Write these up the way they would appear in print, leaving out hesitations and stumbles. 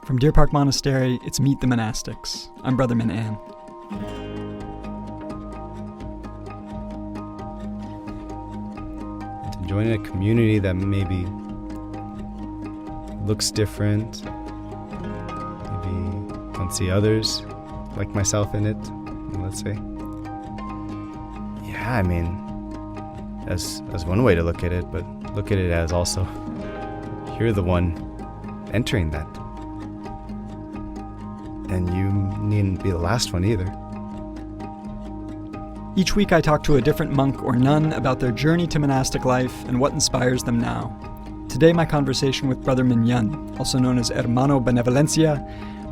From Deer Park Monastery, it's Meet the Monastics. I'm Brother Minh An. To join a community that maybe looks different, maybe don't see others like myself in it, let's say. Yeah, I mean, as one way to look at it, but look at it as also you're the one entering that. And you needn't be the last one either. Each week I talk to a different monk or nun about their journey to monastic life and what inspires them now. Today my conversation with Brother Minh Nhan, also known as Hermano Benevolencia,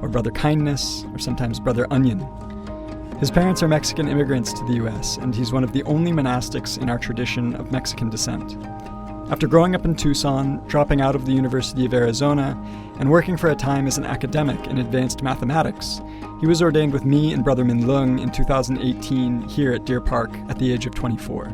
or Brother Kindness, or sometimes Brother Onion. His parents are Mexican immigrants to the U.S., and he's one of the only monastics in our tradition of Mexican descent. After growing up in Tucson, dropping out of the University of Arizona, and working for a time as an academic in advanced mathematics, he was ordained with me and Brother Minh Lung in 2018 here at Deer Park at the age of 24.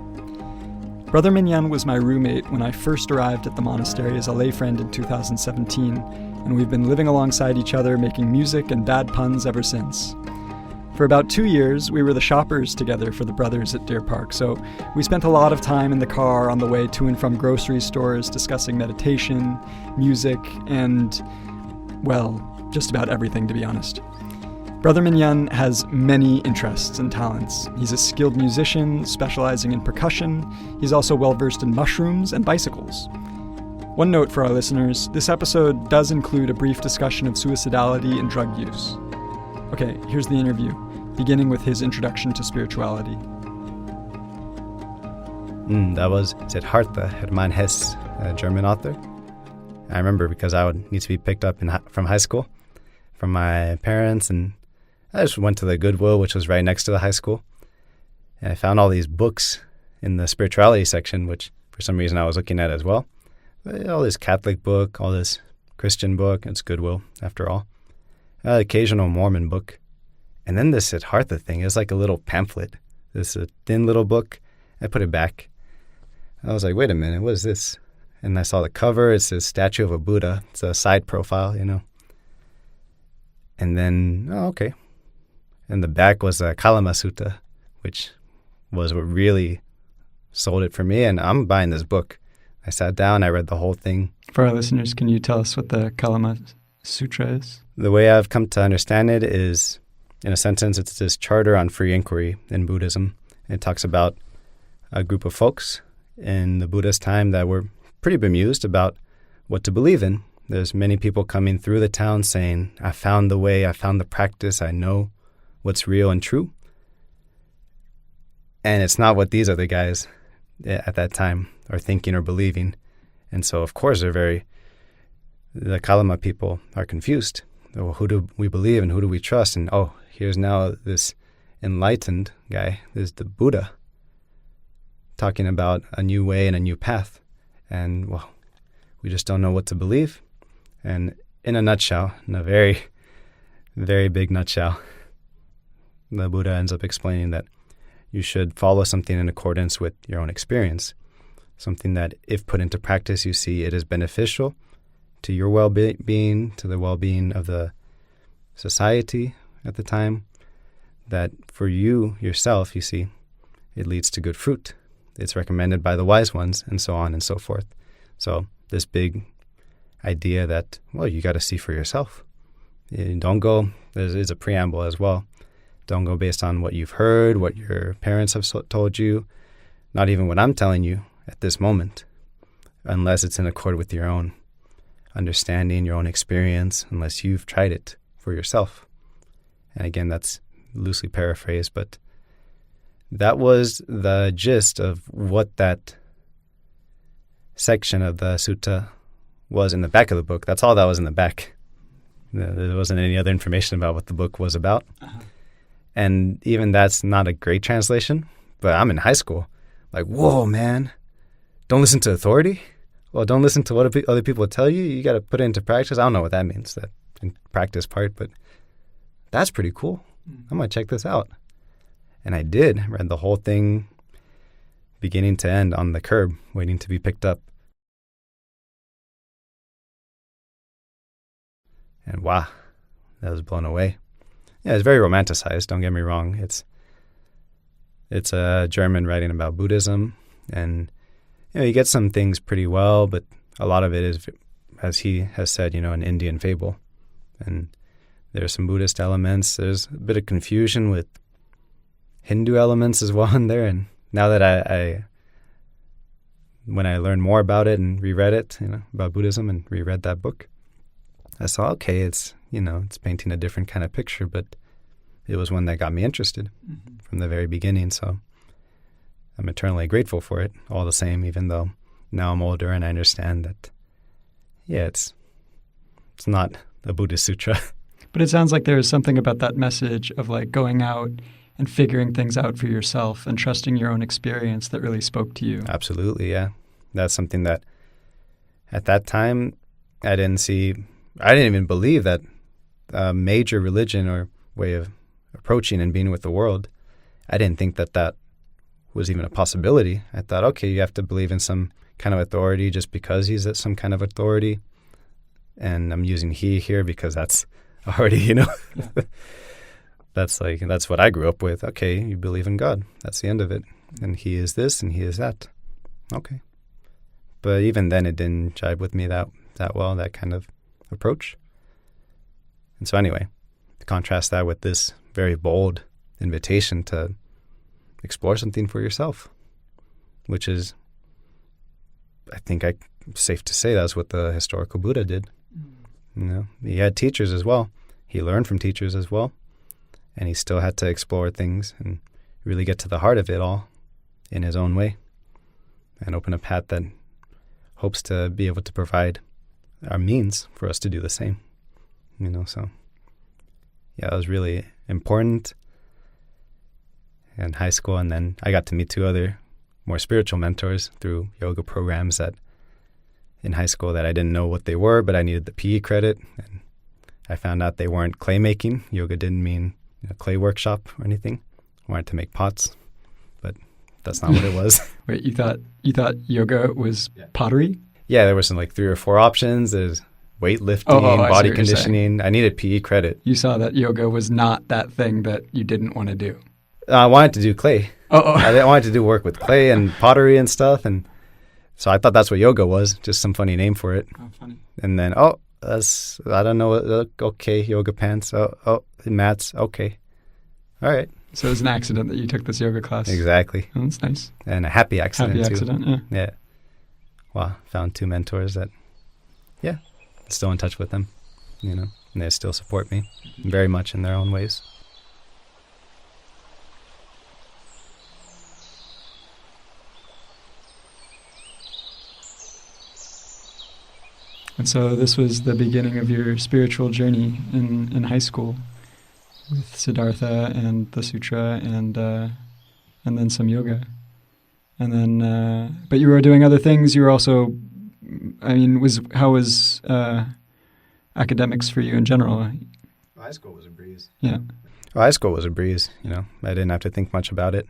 Brother Minh Nhan was my roommate when I first arrived at the monastery as a lay friend in 2017, and we've been living alongside each other making music and bad puns ever since. For about 2 years, we were the shoppers together for the brothers at Deer Park, so we spent a lot of time in the car on the way to and from grocery stores discussing meditation, music, and, well, just about everything, to be honest. Brother Minh Nhan has many interests and talents. He's a skilled musician specializing in percussion. He's also well-versed in mushrooms and bicycles. One note for our listeners, this episode does include a brief discussion of suicidality and drug use. Okay, here's the interview, beginning with his introduction to spirituality. That was Siddhartha Hermann Hesse, a German author. I remember because I would need to be picked up from high school from my parents, and I just went to the Goodwill, which was right next to the high school. And I found all these books in the spirituality section, which for some reason I was looking at as well. All this Catholic book, all this Christian book, it's Goodwill after all. Occasional Mormon book. And then this Siddhartha thing is like a little pamphlet. This thin little book. I put it back. I was like, wait a minute, what is this? And I saw the cover. It's a statue of a Buddha. It's a side profile, you know. And then, okay. And the back was the Kalama Sutta, which was what really sold it for me. And I'm buying this book. I sat down, I read the whole thing. For our listeners, can you tell us what the Kalama Sutra is? The way I've come to understand it is, in a sentence, it's this charter on free inquiry in Buddhism. It talks about a group of folks in the Buddhist time that were pretty bemused about what to believe in. There's many people coming through the town saying, I found the way, I found the practice, I know what's real and true. And it's not what these other guys at that time are thinking or believing. And so, of course, the Kalama people are confused. Well, who do we believe and who do we trust? And here's now this enlightened guy, this is the Buddha, talking about a new way and a new path. And, well, we just don't know what to believe. And in a nutshell, in a very, very big nutshell, the Buddha ends up explaining that you should follow something in accordance with your own experience, something that if put into practice, you see it is beneficial to your well-being, to the well-being of the society at the time, that for you, yourself, you see, it leads to good fruit. It's recommended by the wise ones, and so on and so forth. So this big idea that, well, you got to see for yourself. Don't go, there's a preamble as well. Don't go based on what you've heard, what your parents have told you, not even what I'm telling you at this moment, unless it's in accord with your own understanding, your own experience, unless you've tried it for yourself. And again, that's loosely paraphrased, but that was the gist of what that section of the sutta was in the back of the book. That's all that was in the back. There wasn't any other information about what the book was about. Uh-huh. And even that's not a great translation, but I'm in high school. Like, whoa, man, don't listen to authority? Well, don't listen to what other people tell you. You got to put it into practice. I don't know what that means, that in practice part, but that's pretty cool. I might check this out. And I did. Read the whole thing beginning to end on the curb, waiting to be picked up. And wow, I was blown away. Yeah, it's very romanticized, don't get me wrong. It's a German writing about Buddhism, and you get some things pretty well, but a lot of it is, as he has said, an Indian fable. And there's some Buddhist elements. There's a bit of confusion with Hindu elements as well in there. And now that when I learned more about it and reread it, about Buddhism and reread that book, I saw, okay, it's painting a different kind of picture, but it was one that got me interested from the very beginning. So I'm eternally grateful for it all the same, even though now I'm older and I understand that, it's not a Buddhist sutra. But it sounds like there's something about that message of like going out and figuring things out for yourself and trusting your own experience that really spoke to you. Absolutely, yeah. That's something that at that time I didn't even believe that a major religion or way of approaching and being with the world, I didn't think that was even a possibility. I thought, okay, you have to believe in some kind of authority just because he's some kind of authority. And I'm using he here because that's already, Yeah. that's what I grew up with. Okay, you believe in God. That's the end of it. And he is this and he is that. Okay. But even then it didn't jive with me that well, that kind of approach. And so anyway, contrast that with this very bold invitation to explore something for yourself, which is, I think safe to say that's what the historical Buddha did. He had teachers as well. He learned from teachers as well. And he still had to explore things and really get to the heart of it all in his own way and open a path that hopes to be able to provide our means for us to do the same. So it was really important in high school. And then I got to meet two other more spiritual mentors through yoga programs that in high school that I didn't know what they were, but I needed the PE credit. And I found out they weren't clay making. Yoga didn't mean clay workshop or anything. I wanted to make pots, but that's not what it was. Wait, you thought yoga was pottery? Yeah, there were some 3 or 4 options. There's weightlifting, body conditioning. I needed PE credit. You saw that yoga was not that thing that you didn't want to do. I wanted to do clay. I wanted to do work with clay and pottery and stuff, and so I thought that's what yoga was, just some funny name for it. Oh, funny. And then, that's, I don't know, okay, yoga pants, mats, okay. All right. So it was an accident that you took this yoga class. Exactly. Oh, that's nice. And a happy accident, too. Happy accident, yeah. Yeah. Wow, found 2 mentors that, still in touch with them, and they still support me very much in their own ways. And so this was the beginning of your spiritual journey in high school with Siddhartha and the Sutra and then some yoga. And then, but you were doing other things. You were also, how was academics for you in general? High school was a breeze. Yeah. Well, high school was a breeze, I didn't have to think much about it.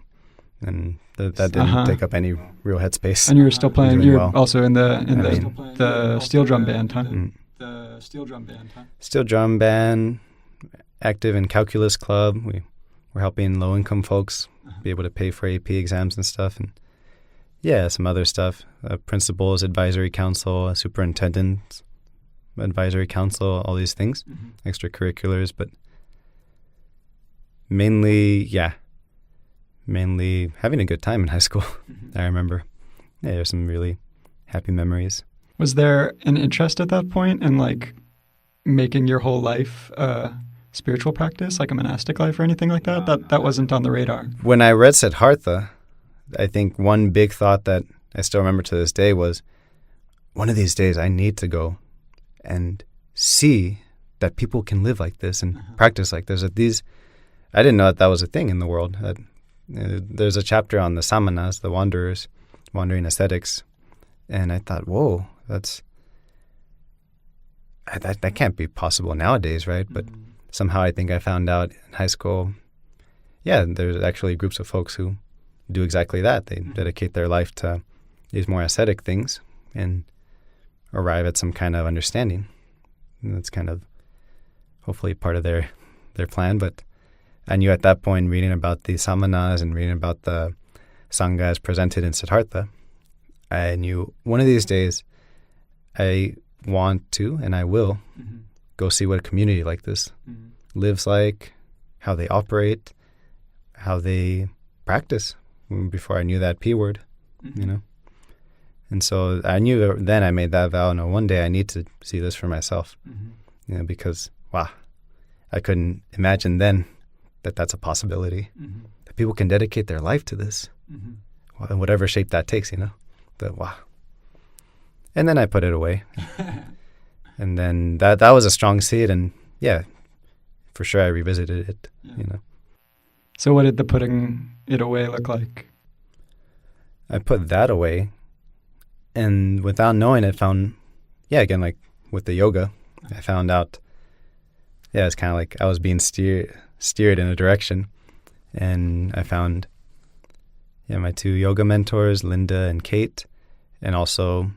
And that didn't take up any real headspace. And you were still playing. You were well. also in the steel drum band, huh? The steel drum band, huh? Steel drum band, active in calculus club. We were helping low-income folks be able to pay for AP exams and stuff, and some other stuff. Principals Advisory Council, Superintendent's Advisory Council, all these things, extracurriculars, but mainly having a good time in high school. I remember. There's some really happy memories. Was there an interest at that point in making your whole life spiritual practice, like a monastic life or anything like that? That wasn't on the radar. When I read Siddhartha, I think one big thought that I still remember to this day was, one of these days I need to go and see that people can live like this and practice like this. I didn't know that was a thing in the world. There's a chapter on the samanas, the wanderers, wandering ascetics, and I thought, whoa, that can't be possible nowadays, right? But somehow I think I found out in high school, there's actually groups of folks who do exactly that. They dedicate their life to these more ascetic things and arrive at some kind of understanding. And that's kind of hopefully part of their plan. But I knew at that point, reading about the samanas and reading about the sanghas presented in Siddhartha, I knew one of these days I want to, and I will, go see what a community like this lives like, how they operate, how they practice, before I knew that P word, you know. And so I knew then, I made that vow, no, one day I need to see this for myself, you know, because, wow, I couldn't imagine then that that's a possibility, that people can dedicate their life to this, in whatever shape that takes, you know. But wow. And then I put it away. And then that was a strong seed, and yeah, for sure I revisited it, you know. So what did the putting it away look like? I put that away, and without knowing it, found, again, like with the yoga, I found out, it's kind of like I was being steered in a direction, and I found, my two yoga mentors, Linda and Kate, and also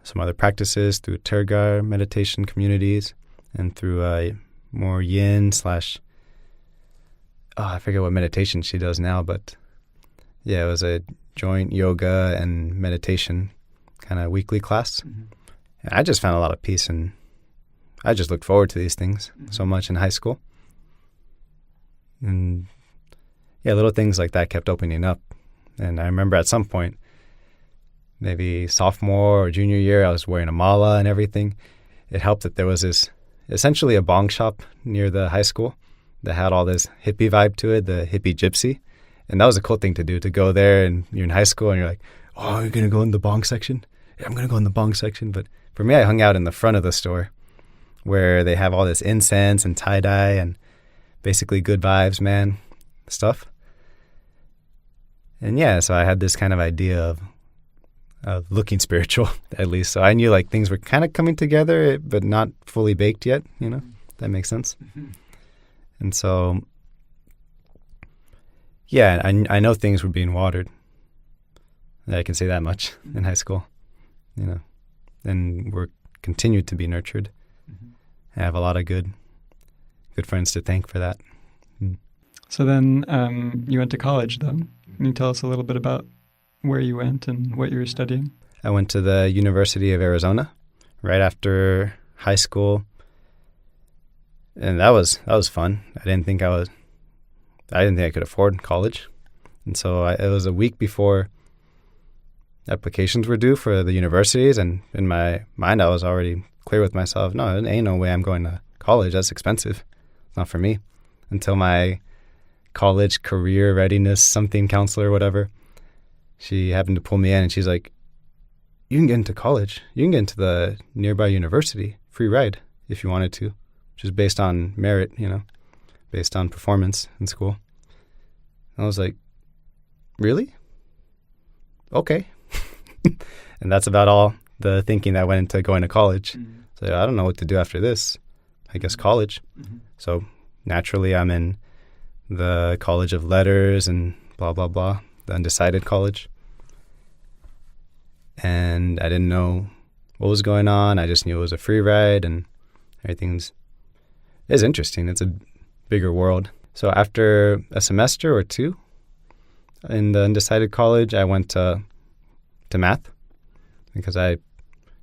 some other practices through Tergar meditation communities and through more yin / I forget what meditation she does now, but it was a joint yoga and meditation kind of weekly class. And I just found a lot of peace, and I just looked forward to these things so much in high school. And little things like that kept opening up. And I remember at some point, maybe sophomore or junior year, I was wearing a mala and everything. It helped that there was this, essentially a bong shop near the high school that had all this hippie vibe to it, the hippie gypsy. And that was a cool thing to do, to go there, and you're in high school and you're like, oh, you're going to go in the bong section? Yeah, I'm going to go in the bong section. But for me, I hung out in the front of the store where they have all this incense and tie-dye and basically good vibes, man, stuff. And so I had this kind of idea of looking spiritual, at least. So I knew like things were kind of coming together, but not fully baked yet, you know, if that makes sense. And so, I know things were being watered. I can say that much in high school, you know, and we're continued to be nurtured. I have a lot of good friends to thank for that. So then you went to college, though. Can you tell us a little bit about where you went and what you were studying? I went to the University of Arizona right after high school, and that was fun. I didn't think I could afford college, and so it was a week before applications were due for the universities, and in my mind I was already clear with myself, no, there ain't no way I'm going to college. That's expensive. It's not for me. Until my college career readiness something counselor or whatever, she happened to pull me in, and she's like, you can get into college. You can get into the nearby university, free ride, if you wanted to, which is based on merit, you know, based on performance in school. And I was like, really? Okay. And that's about all the thinking that went into going to college. So I don't know what to do after this. I guess college. So naturally I'm in the College of Letters and blah, blah, blah, the undecided college. And I didn't know what was going on. I just knew it was a free ride, and everything's interesting. It's a bigger world. So after a semester or two in the undecided college, I went to math because I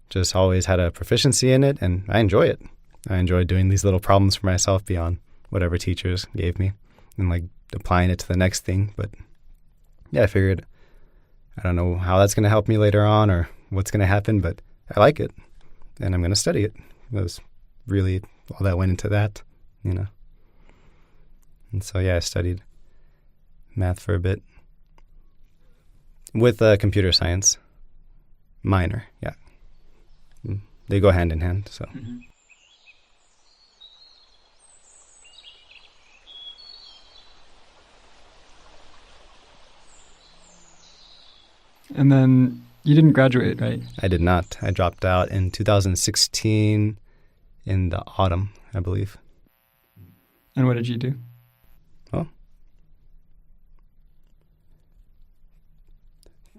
just always had a proficiency in it, and I enjoy it. I enjoy doing these little problems for myself beyond whatever teachers gave me and like applying it to the next thing. But I figured I don't know how that's going to help me later on or what's going to happen, but I like it and I'm going to study it. It was really all that went into that, you know. And so, I studied math for a bit with computer science minor. They go hand in hand, so. And then you didn't graduate, right? I did not. I dropped out in 2016 in the autumn, I believe. And what did you do? Well,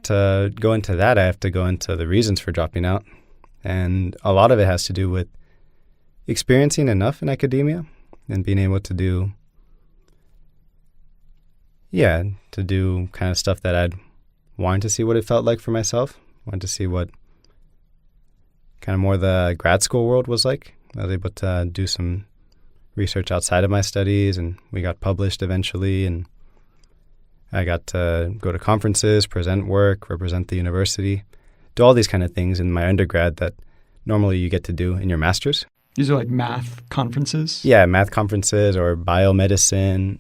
to go into that, I have to go into the reasons for dropping out. And a lot of it has to do with experiencing enough in academia and being able to do kind of stuff that I'd wanted to see what it felt like for myself. Wanted to see what kind of more the grad school world was like. I was able to do some research outside of my studies, and we got published eventually, and I got to go to conferences, present work, represent the university, do all these kind of things in my undergrad that normally you get to do in your master's. These are like math conferences? Yeah, math conferences or biomedicine,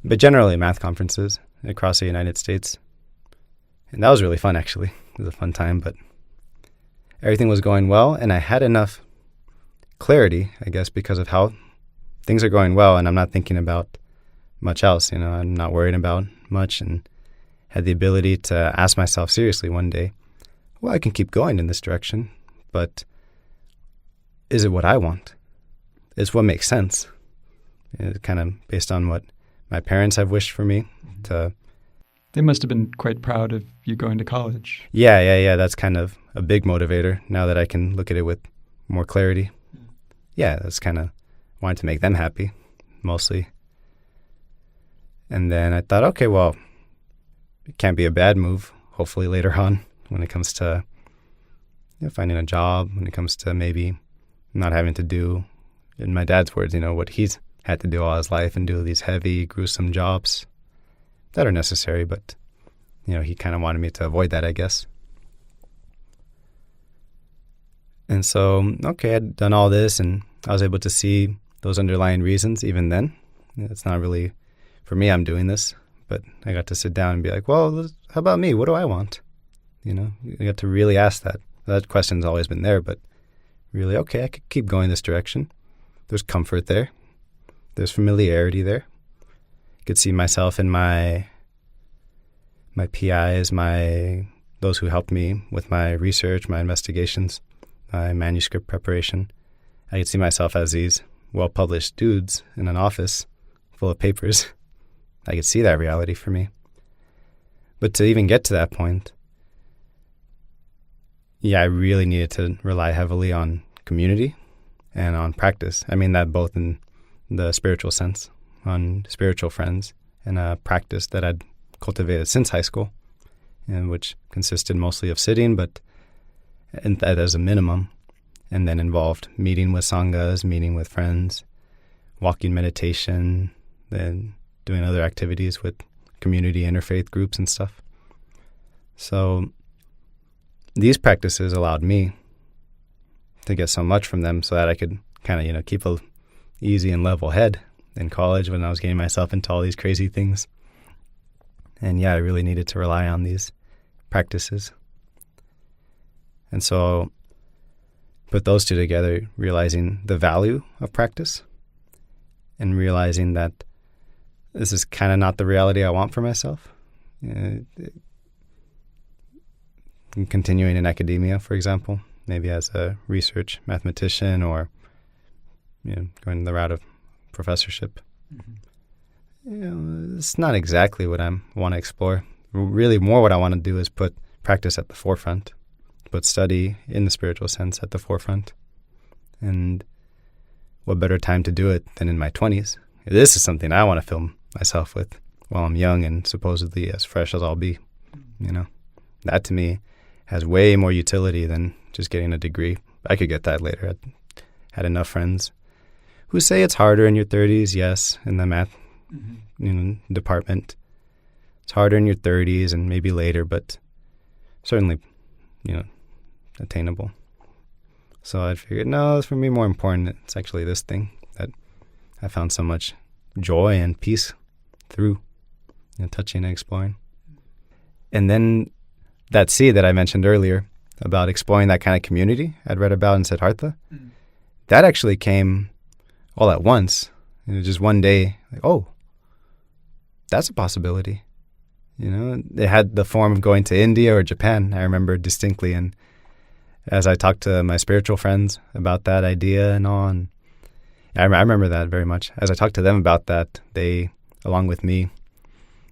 but generally math conferences across the United States. And that was really fun, actually. It was a fun time, but everything was going well, and I had enough clarity, I guess, because of how things are going well, and I'm not thinking about much else. I'm not worried about much, and had the ability to ask myself seriously one day, well, I can keep going in this direction, but is it what I want? Is what makes sense? It's kind of based on what my parents have wished for me to. They must have been quite proud of you going to college. Yeah. That's kind of a big motivator now that I can look at it with more clarity. Yeah, that's kind of wanted to make them happy, mostly. And then I thought, okay, well, it can't be a bad move, hopefully later on, when it comes to finding a job, when it comes to maybe not having to do, in my dad's words, what he's had to do all his life and do these heavy, gruesome jobs that are necessary, but, he kind of wanted me to avoid that, I guess. And so, okay, I'd done all this, and I was able to see those underlying reasons even then. It's not really, for me, I'm doing this, but I got to sit down and be like, well, how about me? What do I want? You got to really ask that. That question's always been there, but really, okay, I could keep going this direction. There's comfort there. There's familiarity there. I could see myself in my PIs, those who helped me with my research, my investigations, my manuscript preparation. I could see myself as these well-published dudes in an office full of papers. I could see that reality for me. But to even get to that point, I really needed to rely heavily on community and on practice. I mean that both in the spiritual sense, on spiritual friends, and a practice that I'd cultivated since high school, and which consisted mostly of sitting, and that as a minimum, and then involved meeting with sanghas, meeting with friends, walking meditation, then doing other activities with community interfaith groups and stuff. So these practices allowed me to get so much from them so that I could kind of, keep a easy and level head in college when I was getting myself into all these crazy things. And I really needed to rely on these practices. And so put those two together, realizing the value of practice and realizing that this is kind of not the reality I want for myself. Continuing in academia, for example, maybe as a research mathematician or going the route of professorship. Mm-hmm. It's not exactly what I want to explore. Really, more what I want to do is put practice at the forefront, put study in the spiritual sense at the forefront. And what better time to do it than in my 20s? This is something I want to fill myself with while I'm young and supposedly as fresh as I'll be. That to me has way more utility than just getting a degree. I could get that later. I had enough friends who say it's harder in your 30s, yes, in the math department. It's harder in your 30s and maybe later, but certainly, attainable. So I figured, no, it's for me more important. It's actually this thing that I found so much joy and peace through touching and exploring. And then that seed that I mentioned earlier about exploring that kind of community I'd read about in Siddhartha, that actually came all at once. Just one day, like, oh, that's a possibility. It had the form of going to India or Japan, I remember distinctly. And as I talked to my spiritual friends about that idea and all, and I remember that very much. As I talked to them about that, they, along with me,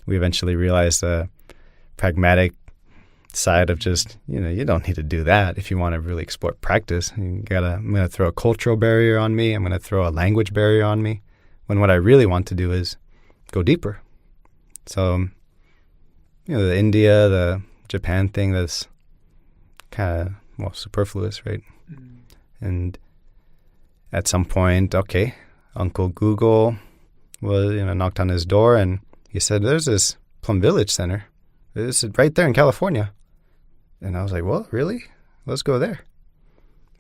we eventually realized a pragmatic side of just, you don't need to do that if you want to really explore practice. I'm going to throw a cultural barrier on me. I'm going to throw a language barrier on me, when what I really want to do is go deeper. So, the India, the Japan thing, that's kind of, superfluous, right? Mm. And at some point, okay, Uncle Google was, knocked on his door, and he said, there's this Plum Village Center. This is right there in California. And I was like, well, really? Let's go there.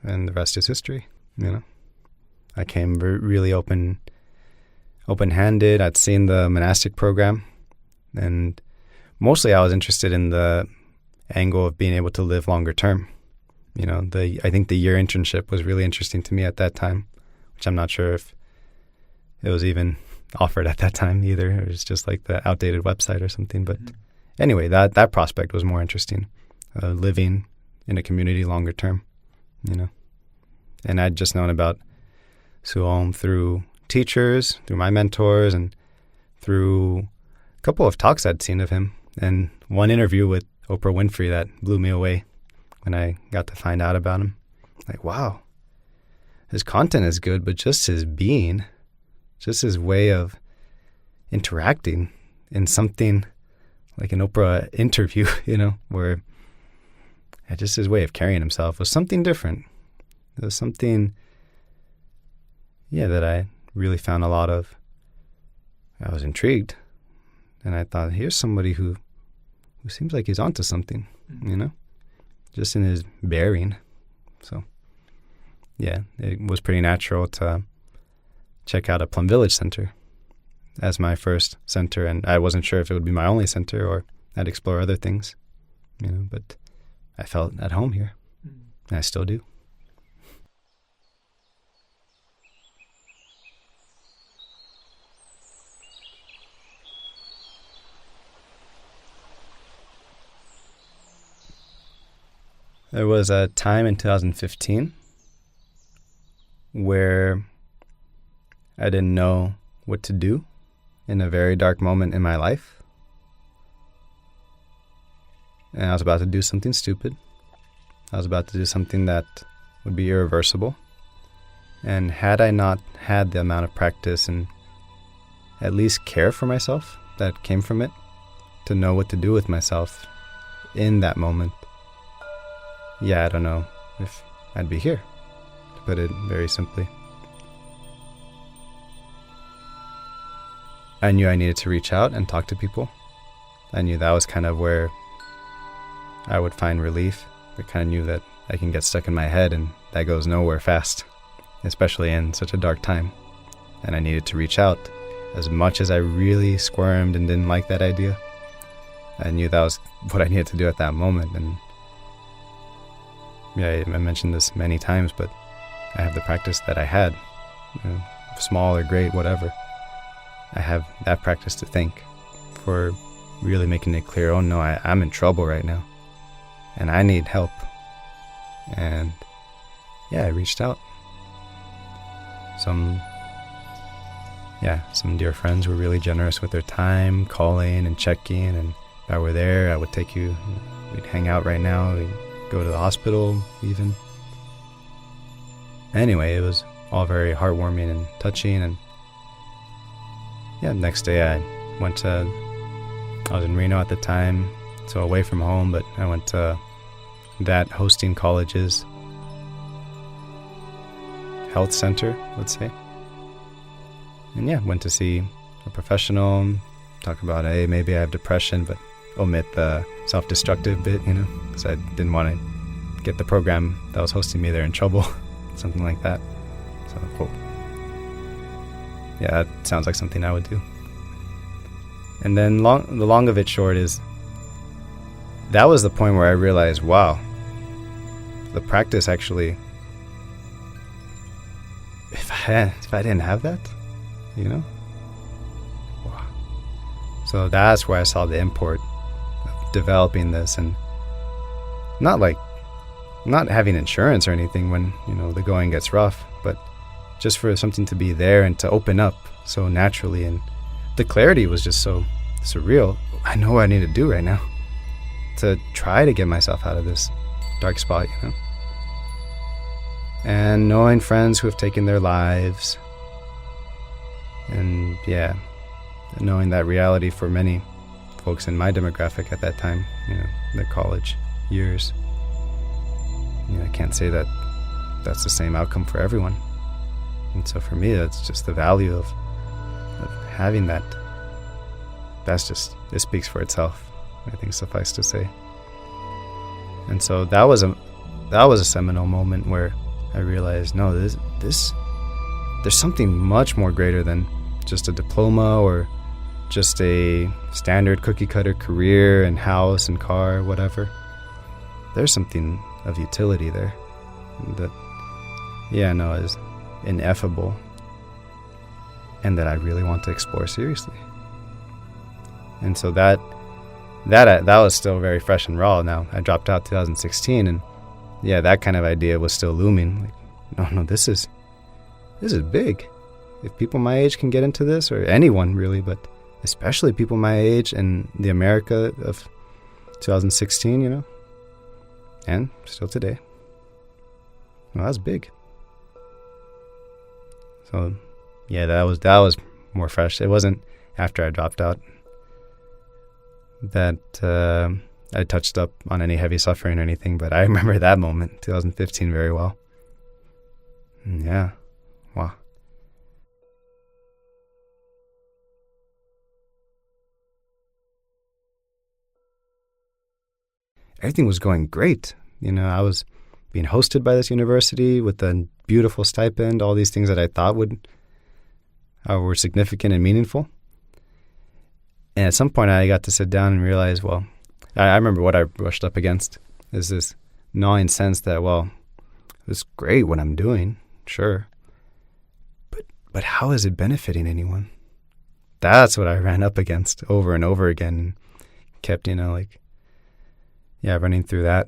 And the rest is history, I came really open-handed. I'd seen the monastic program, and mostly I was interested in the angle of being able to live longer term. I think the year internship was really interesting to me at that time, which I'm not sure if it was even offered at that time either. It was just like the outdated website or something. But anyway, that prospect was more interesting, living in a community longer term, And I'd just known about Suom through teachers, through my mentors, and through a couple of talks I'd seen of him, and one interview with Oprah Winfrey that blew me away when I got to find out about him. Like, wow, his content is good, but just his being, just his way of interacting in something like an Oprah interview, where just his way of carrying himself was something different. It was something, that I really found a lot of. I was intrigued, and I thought, here's somebody who seems like he's onto something, just in his bearing. So, it was pretty natural to check out a Plum Village Center as my first center, and I wasn't sure if it would be my only center or I'd explore other things, but I felt at home here, and I still do. There was a time in 2015 where I didn't know what to do in a very dark moment in my life. And I was about to do something stupid. I was about to do something that would be irreversible. And had I not had the amount of practice and at least care for myself that came from it, to know what to do with myself in that moment, I don't know if I'd be here, to put it very simply. I knew I needed to reach out and talk to people. I knew that was kind of where I would find relief. I kind of knew that I can get stuck in my head, and that goes nowhere fast, especially in such a dark time. And I needed to reach out. As much as I really squirmed and didn't like that idea, I knew that was what I needed to do at that moment. And I mentioned this many times, but I have the practice that I had, small or great, whatever. I have that practice to thank for really making it clear, oh no, I'm in trouble right now, and I need help. And I reached out. Some dear friends were really generous with their time, calling and checking, and if I were there, I would take you, we'd hang out right now, we'd go to the hospital even. Anyway, it was all very heartwarming and touching. And next day I was in Reno at the time, so away from home, but I went to that hosting college's health center, let's say. And went to see a professional, talk about, hey, maybe I have depression, but omit the self-destructive bit, because I didn't want to get the program that was hosting me there in trouble, something like that. So, cool. That sounds like something I would do. And then the long of it short is, that was the point where I realized, wow, the practice actually, if I didn't have that, wow. So that's where I saw the import of developing this, and not having insurance or anything when, the going gets rough, but just for something to be there and to open up so naturally. And the clarity was just so surreal. I know what I need to do right now to try to get myself out of this dark spot, And knowing friends who have taken their lives, and knowing that reality for many folks in my demographic at that time, their college years. I can't say that that's the same outcome for everyone. And so for me, that's just the value of having that. It speaks for itself, I think, suffice to say. And so that was a seminal moment where I realized, no, there's something much more greater than just a diploma or just a standard cookie-cutter career and house and car, whatever. There's something of utility there that, is ineffable and that I really want to explore seriously. And so that was still very fresh and raw. Now, I dropped out 2016, and that kind of idea was still looming. Like, no, this is big. If people my age can get into this, or anyone really, but especially people my age in the America of 2016, and still today. Well, that's big. So, that was more fresh. It wasn't after I dropped out that I touched up on any heavy suffering or anything, but I remember that moment, 2015, very well. Wow. Everything was going great. I was being hosted by this university with a beautiful stipend, all these things that I thought were significant and meaningful. And at some point I got to sit down and realize, well, I remember what I brushed up against is this gnawing sense that, well, it's great what I'm doing, sure. But how is it benefiting anyone? That's what I ran up against over and over again and kept, running through that.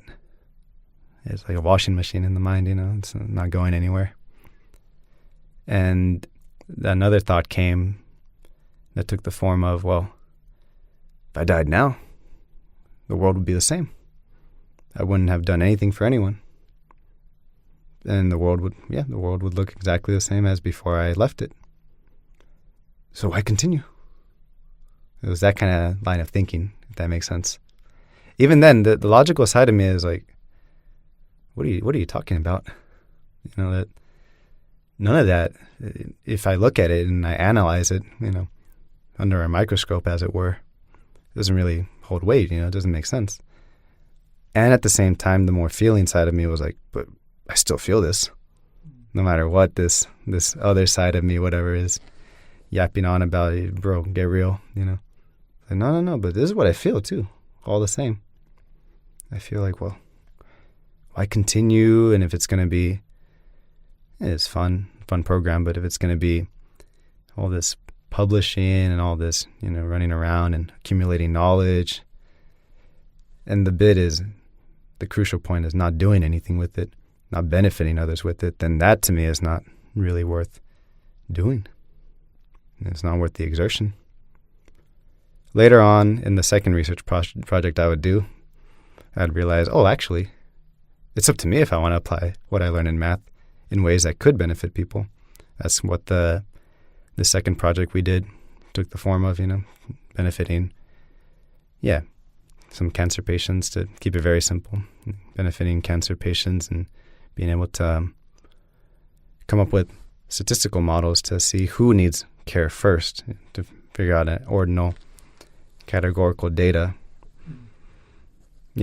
It's like a washing machine in the mind, it's not going anywhere. And another thought came that took the form of, well, if I died now, the world would be the same. I wouldn't have done anything for anyone. And the world would look exactly the same as before I left it. So why continue? It was that kind of line of thinking, if that makes sense. Even then, the logical side of me is like, what are you talking about? That none of that, if I look at it and I analyze it, under a microscope, as it were, it doesn't really hold weight, it doesn't make sense. And at the same time, the more feeling side of me was like, but I still feel this. No matter what this other side of me, whatever, is yapping on about it, bro, get real, Like, no, but this is what I feel too, all the same. I feel like, well, why continue? And if it's going to be, it's fun program, but if it's going to be all this publishing and all this, running around and accumulating knowledge, and the crucial point is not doing anything with it, not benefiting others with it, then that to me is not really worth doing. It's not worth the exertion. Later on in the second research project I would do, I'd realize, actually, it's up to me if I want to apply what I learned in math in ways that could benefit people. That's what the second project we did took the form of, benefiting, some cancer patients, to keep it very simple, benefiting cancer patients and being able to come up with statistical models to see who needs care first, to figure out an ordinal categorical data,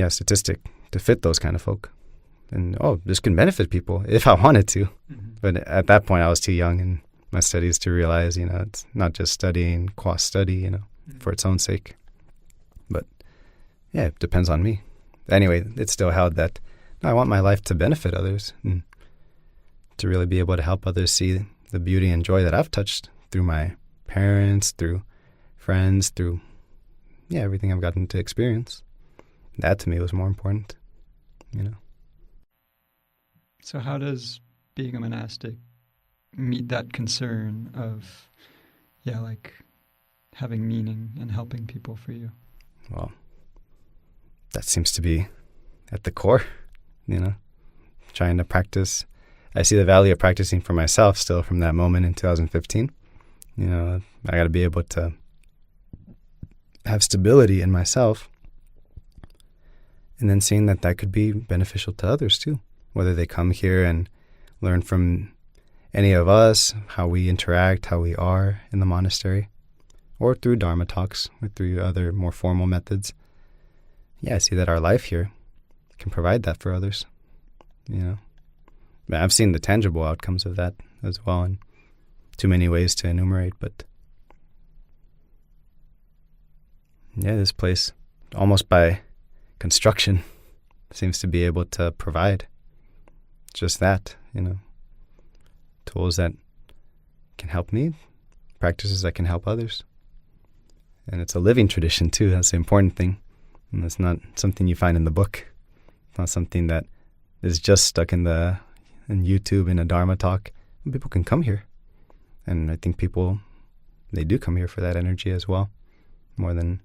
statistic to fit those kind of folk. And, this can benefit people if I wanted to. Mm-hmm. But at that point, I was too young in my studies to realize, it's not just studying qua study, for its own sake. But, it depends on me. Anyway, it still held that I want my life to benefit others and to really be able to help others see the beauty and joy that I've touched through my parents, through friends, through, everything I've gotten to experience. That to me was more important, So how does being a monastic meet that concern of, having meaning and helping people for you? Well, that seems to be at the core, trying to practice. I see the value of practicing for myself still from that moment in 2015. I got to be able to have stability in myself, and then seeing that could be beneficial to others too, whether they come here and learn from any of us, how we interact, how we are in the monastery, or through Dharma talks, or through other more formal methods. I see that our life here can provide that for others. I've seen the tangible outcomes of that as well, in too many ways to enumerate, but this place, almost by construction, seems to be able to provide just that, tools that can help me, practices that can help others. And it's a living tradition too. That's the important thing. And it's not something you find in the book. It's not something that is just stuck in YouTube in a Dharma talk. People can come here. And I think they do come here for that energy as well, more than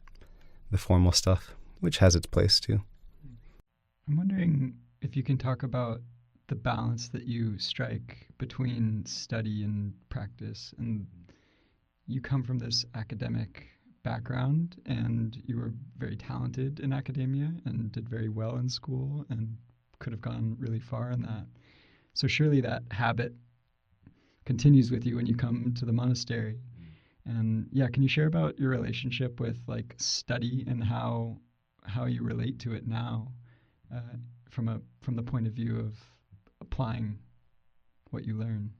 the formal stuff, which has its place too. I'm wondering if you can talk about the balance that you strike between study and practice. And you come from this academic background, and you were very talented in academia and did very well in school and could have gone really far in that. So surely that habit continues with you when you come to the monastery. And can you share about your relationship with study and how you relate to it now, from the point of view of applying what you learn?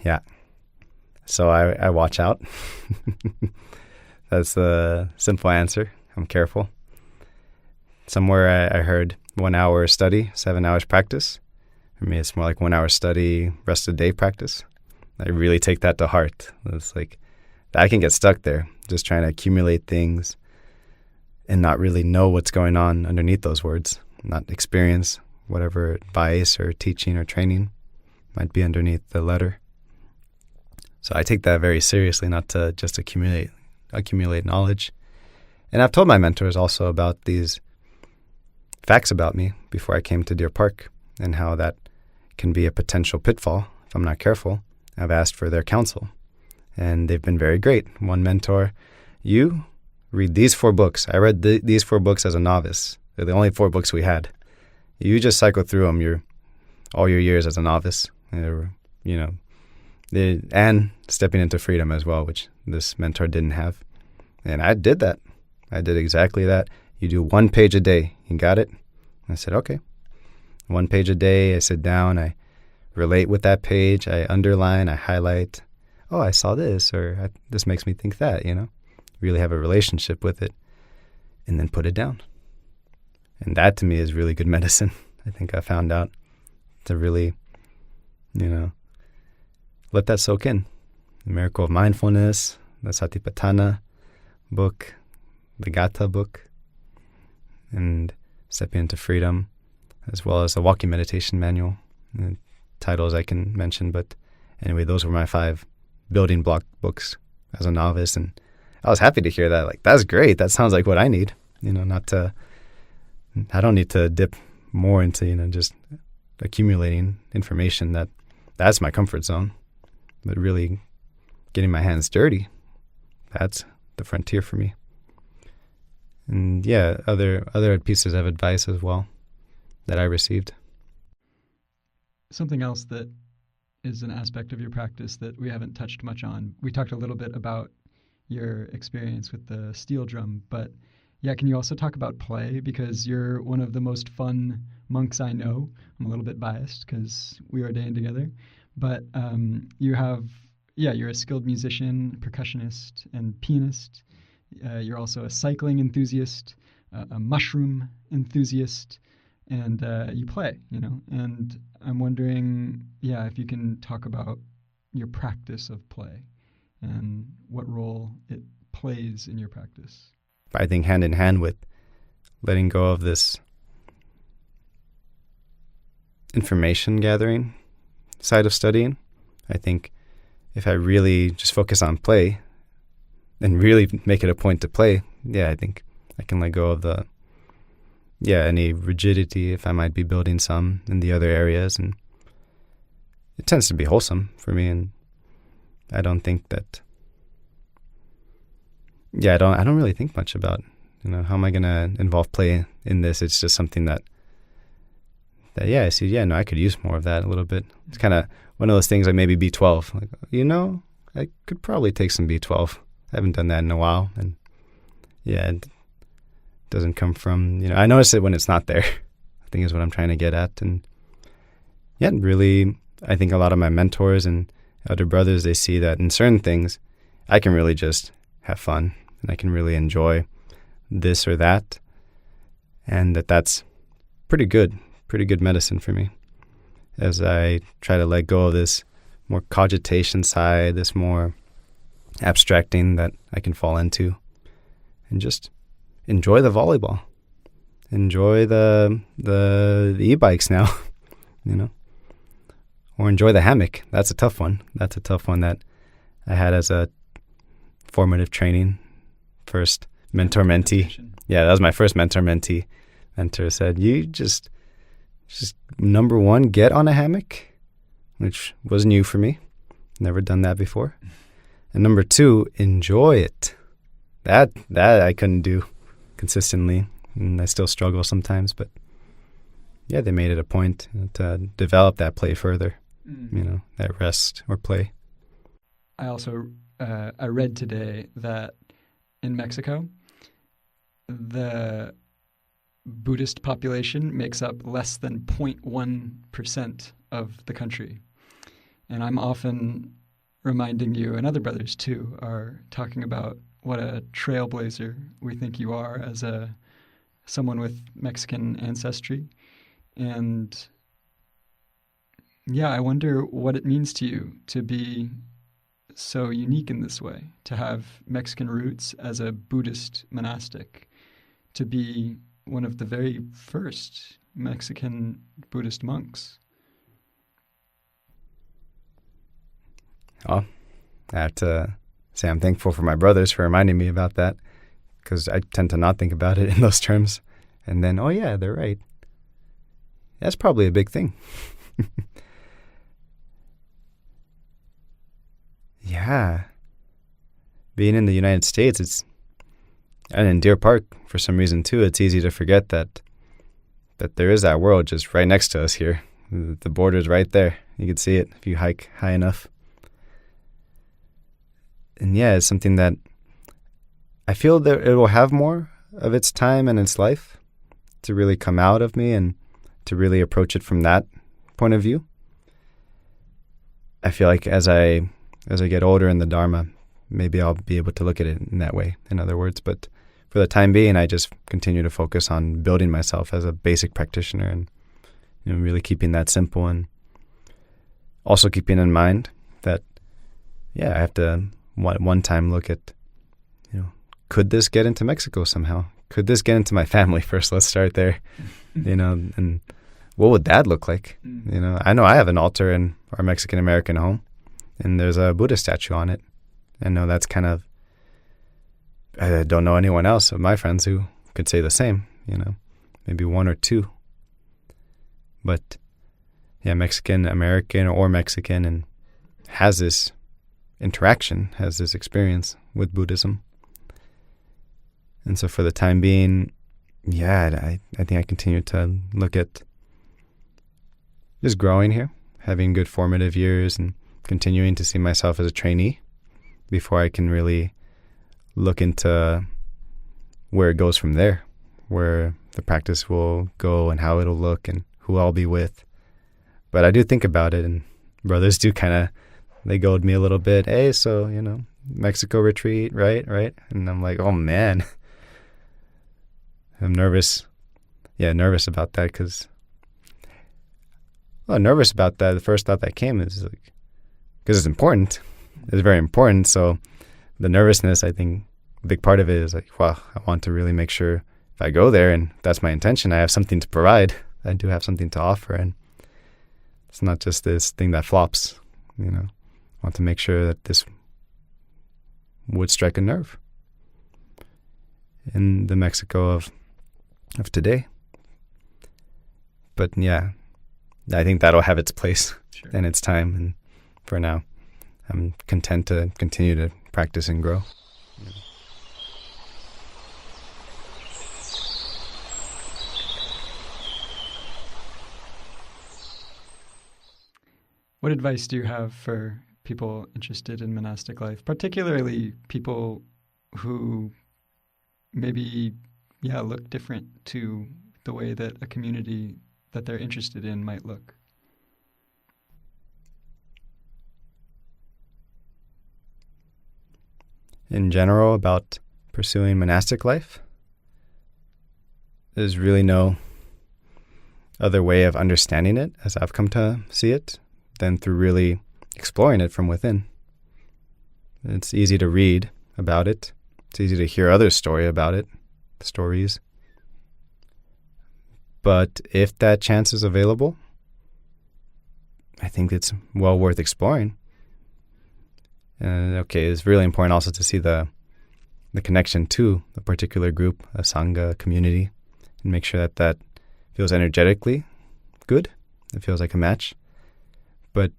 Yeah. So I watch out. That's the simple answer. I'm careful. Somewhere I heard 1 hour study, 7 hours practice. For me, it's more like 1 hour study, rest of the day practice. I really take that to heart. It's I can get stuck there, just trying to accumulate things and not really know what's going on underneath those words, not experience whatever advice or teaching or training might be underneath the letter. So I take that very seriously, not to just accumulate knowledge. And I've told my mentors also about these facts about me before I came to Deer Park, and how that can be a potential pitfall if I'm not careful. I've asked for their counsel, and they've been very great. One mentor, you read these 4 books. I read these 4 books as a novice. They're the only 4 books we had. You just cycle through them all your years as a novice. And stepping into freedom as well, which this mentor didn't have. And I did that. I did exactly that. You do 1 page a day. You got it? I said, okay. 1 page a day. I sit down. I relate with that page. I underline. I highlight. Oh, I saw this, or this makes me think that, Really have a relationship with it. And then put it down. And that to me is really good medicine. I think I found out to really, let that soak in. The Miracle of Mindfulness, the Satipatthana book, the Gatha book, and Stepping into Freedom, as well as the Walking Meditation Manual. The titles I can mention, but anyway, those were my 5 building block books as a novice, and I was happy to hear that. That's great. That sounds like what I need. I don't need to dip more into, just accumulating information. That's my comfort zone. But really getting my hands dirty, that's the frontier for me. And other pieces of advice as well that I received. Something else that is an aspect of your practice that we haven't touched much on. We talked a little bit about your experience with the steel drum, but can you also talk about play? Because you're one of the most fun monks I know. I'm a little bit biased because we ordained together. But you're a skilled musician, percussionist, and pianist. You're also a cycling enthusiast, a mushroom enthusiast, and you play, And I'm wondering, if you can talk about your practice of play and what role it plays in your practice. I think hand in hand with letting go of this information gathering side of studying. I think if I really just focus on play and really make it a point to play, I think I can let go of any rigidity if I might be building some in the other areas. And it tends to be wholesome for me. And I don't think that, I don't really think much about, how am I going to involve play in this? It's just something that I see, I could use more of that a little bit. It's kind of one of those things like maybe B12. Like, I could probably take some B12. I haven't done that in a while. And it doesn't come from, I notice it when it's not there, I think is what I'm trying to get at. And really, I think a lot of my mentors and elder brothers, they see that in certain things, I can really just have fun and I can really enjoy this or that. And that's pretty good medicine for me as I try to let go of this more cogitation side, this more abstracting that I can fall into, and just enjoy the volleyball, enjoy the e-bikes now, or enjoy the hammock. That's a tough one. That's a tough one that I had as a formative training. First mentor-mentee. Yeah, that was my first mentor-mentee. Mentor said, you just number one, get on a hammock, which was new for me. Never done that before. And number two, enjoy it. That I couldn't do consistently, and I still struggle sometimes. But they made it a point to develop that play further. That rest or play. I also I read today that in Mexico, the Buddhist population makes up less than 0.1% of the country. And I'm often reminding you, and other brothers too, are talking about what a trailblazer we think you are as someone with Mexican ancestry. And I wonder what it means to you to be so unique in this way, to have Mexican roots as a Buddhist monastic, to be one of the very first Mexican Buddhist monks. Oh, I have to say I'm thankful for my brothers for reminding me about that, because I tend to not think about it in those terms. And then, they're right. That's probably a big thing. Being in the United States, and in Deer Park, for some reason too, it's easy to forget that there is that world just right next to us here. The border's right there. You can see it if you hike high enough. And it's something that I feel that it will have more of its time and its life to really come out of me and to really approach it from that point of view. I feel like as I get older in the Dharma, maybe I'll be able to look at it in that way, in other words. But for the time being, I just continue to focus on building myself as a basic practitioner and really keeping that simple, and also keeping in mind that, I have to one time look at, could this get into Mexico somehow? Could this get into my family first? Let's start there, and what would that look like? I know I have an altar in our Mexican-American home, and there's a Buddha statue on it. I know that's kind of, I don't know anyone else of my friends who could say the same, maybe one or two. But Mexican-American or Mexican, and has this interaction, has this experience with Buddhism. And so for the time being, I think I continue to look at just growing here, having good formative years, and continuing to see myself as a trainee before I can really look into where it goes from there, where the practice will go and how it'll look and who I'll be with. But I do think about it, and brothers do they goad me a little bit. Hey, so, Mexico retreat, right? And I'm like, oh man, I'm nervous. Nervous about that because, nervous about that. The first thought that came is like, because it's important. It's very important. So the nervousness, I think, a big part of it is like, I want to really make sure if I go there and that's my intention, I have something to provide. I do have something to offer. And it's not just this thing that flops, I want to make sure that this would strike a nerve. in the Mexico of today. But yeah, I think that'll have its place and its time. And for now, I'm content to continue to practice and grow. What advice do you have for people interested in monastic life, particularly people who maybe, look different to the way that a community that they're interested in might look? In general, about pursuing monastic life, there's really no other way of understanding it, as I've come to see it, than through really exploring it from within. It's easy to read about it. It's easy to hear others' stories. But if that chance is available, I think it's well worth exploring. And it's really important also to see the connection to a particular group, a Sangha community, and make sure that feels energetically good. It feels like a match. But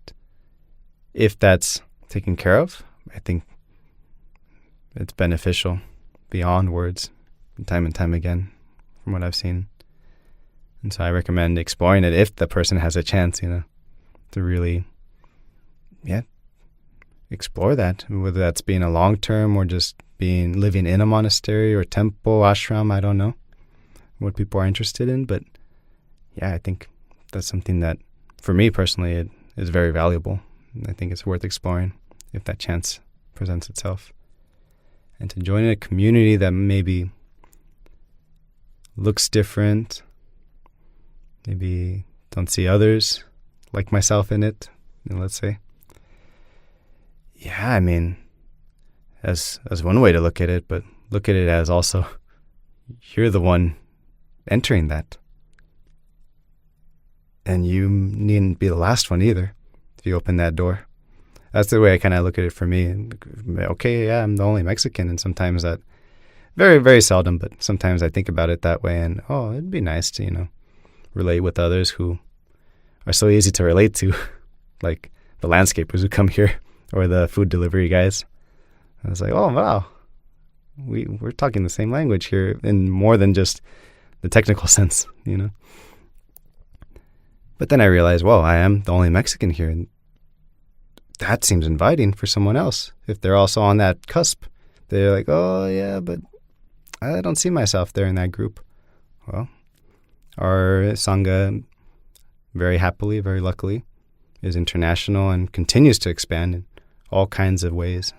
if that's taken care of, I think it's beneficial beyond words, time and time again, from what I've seen. And so I recommend exploring it if the person has a chance, to really, explore that, whether that's being a long-term or just living in a monastery or temple, ashram, I don't know what people are interested in. But I think that's something that, for me personally, it is very valuable. I think it's worth exploring if that chance presents itself. And to join a community that maybe looks different, maybe don't see others like myself in it, let's say. As one way to look at it, but look at it as also you're the one entering that. And you needn't be the last one either if you open that door. That's the way I kind of look at it for me. I'm the only Mexican, and sometimes that, very, very seldom, but sometimes I think about it that way, and it'd be nice to, relate with others who are so easy to relate to, like the landscapers who come here or the food delivery guys. I was like, oh, wow, we're talking the same language here in more than just the technical sense, But then I realized, I am the only Mexican here, and that seems inviting for someone else. If they're also on that cusp, they're like, oh, yeah, but I don't see myself there in that group. Well, our Sangha, very happily, very luckily, is international and continues to expand in all kinds of ways.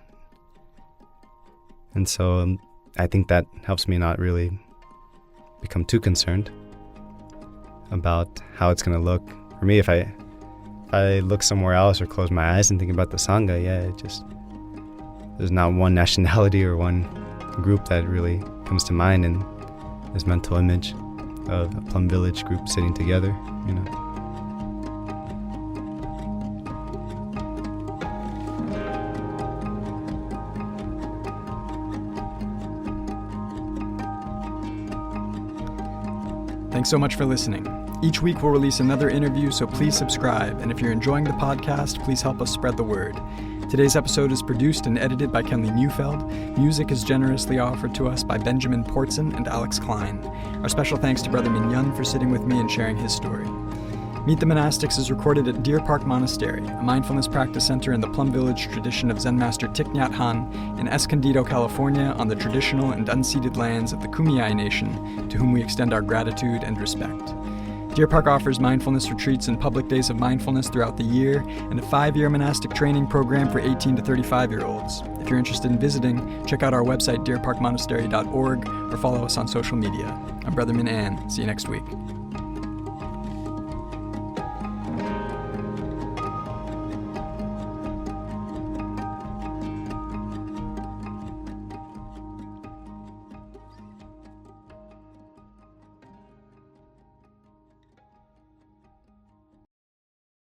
And so I think that helps me not really become too concerned about how it's going to look. For me, if I look somewhere else or close my eyes and think about the Sangha, there's not one nationality or one group that really comes to mind in this mental image of a Plum Village group sitting together, Thanks so much for listening. Each week we'll release another interview, so please subscribe. And if you're enjoying the podcast, please help us spread the word. Today's episode is produced and edited by Kenley Neufeld. Music is generously offered to us by Benjamin Portson and Alex Klein. Our special thanks to Brother Minh Nhan for sitting with me and sharing his story. Meet the Monastics is recorded at Deer Park Monastery, a mindfulness practice center in the Plum Village tradition of Zen master Thich Nhat Hanh in Escondido, California, on the traditional and unceded lands of the Kumeyaay Nation, to whom we extend our gratitude and respect. Deer Park offers mindfulness retreats and public days of mindfulness throughout the year, and a 5-year monastic training program for 18 to 35-year-olds. If you're interested in visiting, check out our website, deerparkmonastery.org, or follow us on social media. I'm Brother Minh An. See you next week.